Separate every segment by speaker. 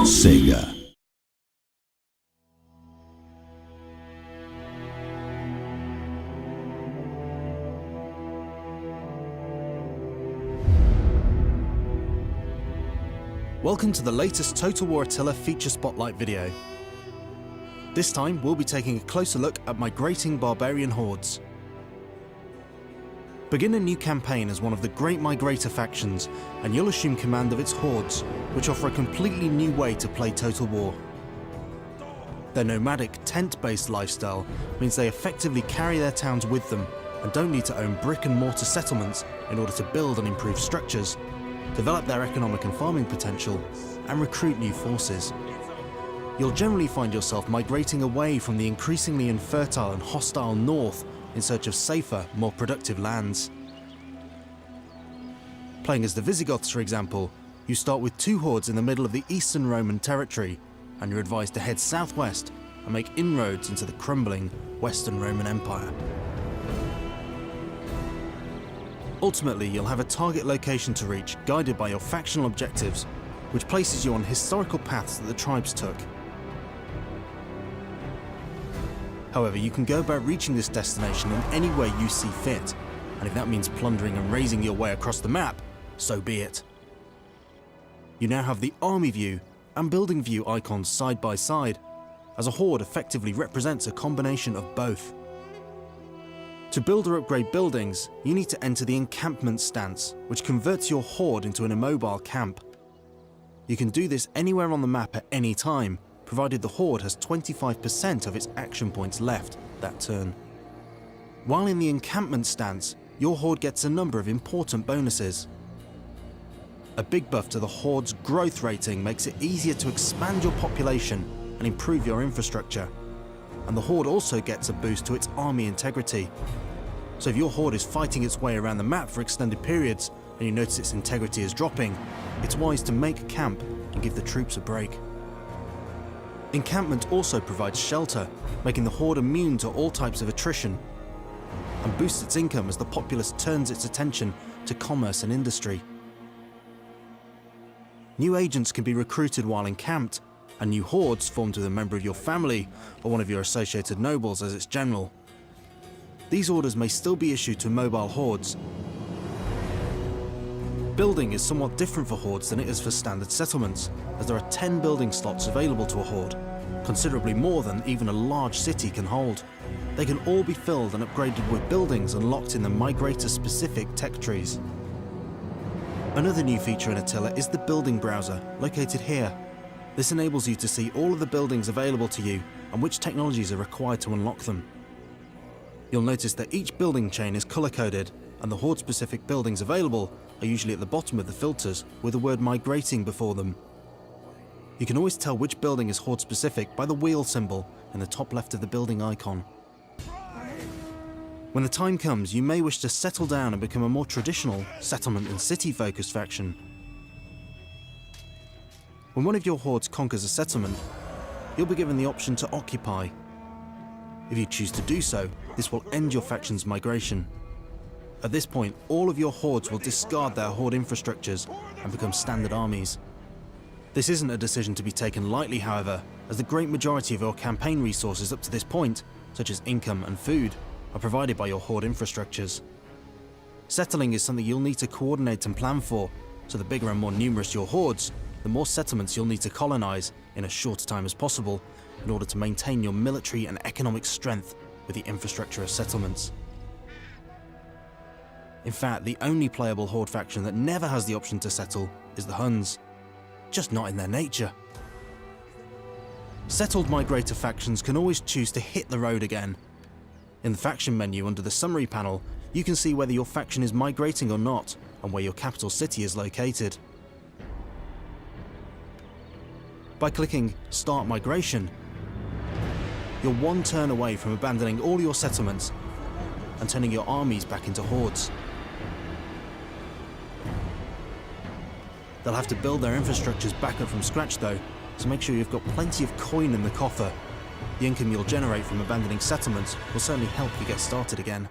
Speaker 1: Sega.
Speaker 2: Welcome to the latest Total War Attila feature spotlight video. This time we'll be taking a closer look at migrating Barbarian Hordes. Begin a new campaign as one of the great migrator factions, and you'll assume command of its hordes, which offer a completely new way to play Total War. Their nomadic, tent-based lifestyle means they effectively carry their towns with them and don't need to own brick and mortar settlements in order to build and improve structures, develop their economic and farming potential, and recruit new forces. You'll generally find yourself migrating away from the increasingly infertile and hostile north in search of safer, more productive lands. Playing as the Visigoths, for example, you start with 2 hordes in the middle of the Eastern Roman territory, and you're advised to head southwest and make inroads into the crumbling Western Roman Empire. Ultimately, you'll have a target location to reach, guided by your factional objectives, which places you on historical paths that the tribes took. However, you can go about reaching this destination in any way you see fit, and if that means plundering and razing your way across the map, so be it. You now have the army view and building view icons side by side, as a horde effectively represents a combination of both. To build or upgrade buildings, you need to enter the encampment stance, which converts your horde into an immobile camp. You can do this anywhere on the map at any time, provided the horde has 25% of its action points left that turn. While in the encampment stance, your horde gets a number of important bonuses. A big buff to the horde's growth rating makes it easier to expand your population and improve your infrastructure. And the horde also gets a boost to its army integrity. So if your horde is fighting its way around the map for extended periods and you notice its integrity is dropping, it's wise to make camp and give the troops a break. Encampment also provides shelter, making the horde immune to all types of attrition, and boosts its income as the populace turns its attention to commerce and industry. New agents can be recruited while encamped, and new hordes formed with a member of your family or one of your associated nobles as its general. These orders may still be issued to mobile hordes. Building is somewhat different for hordes than it is for standard settlements, as there are 10 building slots available to a horde, considerably more than even a large city can hold. They can all be filled and upgraded with buildings unlocked in the migrator-specific tech trees. Another new feature in Attila is the building browser, located here. This enables you to see all of the buildings available to you and which technologies are required to unlock them. You'll notice that each building chain is color-coded, and the horde-specific buildings available are usually at the bottom of the filters with the word migrating before them. You can always tell which building is horde-specific by the wheel symbol in the top left of the building icon. When the time comes, you may wish to settle down and become a more traditional settlement and city-focused faction. When one of your hordes conquers a settlement, you'll be given the option to occupy. If you choose to do so, this will end your faction's migration. At this point, all of your hordes will discard their horde infrastructures and become standard armies. This isn't a decision to be taken lightly, however, as the great majority of your campaign resources up to this point, such as income and food, are provided by your horde infrastructures. Settling is something you'll need to coordinate and plan for, so the bigger and more numerous your hordes, the more settlements you'll need to colonize in as short a time as possible in order to maintain your military and economic strength with the infrastructure of settlements. In fact, the only playable horde faction that never has the option to settle is the Huns, just not in their nature. Settled migrator factions can always choose to hit the road again. In the faction menu under the summary panel, you can see whether your faction is migrating or not and where your capital city is located. By clicking Start Migration, you're one turn away from abandoning all your settlements and turning your armies back into hordes. They'll have to build their infrastructures back up from scratch though, so make sure you've got plenty of coin in the coffer. The income you'll generate from abandoning settlements will certainly help you get started again.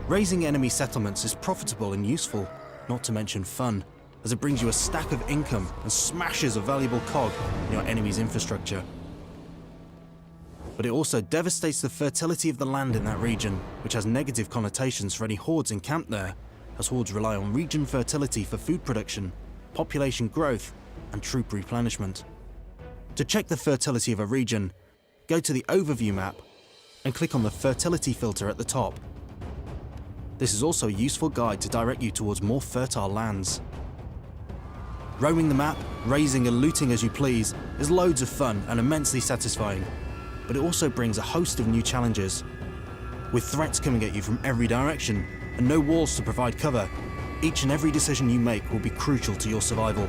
Speaker 2: Raising enemy settlements is profitable and useful, not to mention fun. as it brings you a stack of income and smashes a valuable cog in your enemy's infrastructure. But it also devastates the fertility of the land in that region, which has negative connotations for any Hordes encamped there, as Hordes rely on region fertility for food production, population growth, and troop replenishment. To check the fertility of a region, go to the overview map and click on the fertility filter at the top. This is also a useful guide to direct you towards more fertile lands. Roaming the map, raising and looting as you please, is loads of fun and immensely satisfying, but it also brings a host of new challenges. With threats coming at you from every direction and no walls to provide cover, each and every decision you make will be crucial to your survival.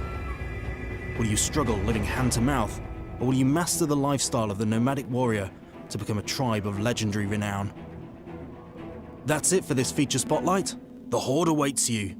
Speaker 2: Will you struggle living hand to mouth, or will you master the lifestyle of the nomadic warrior to become a tribe of legendary renown? That's it for this feature spotlight. The Horde awaits you.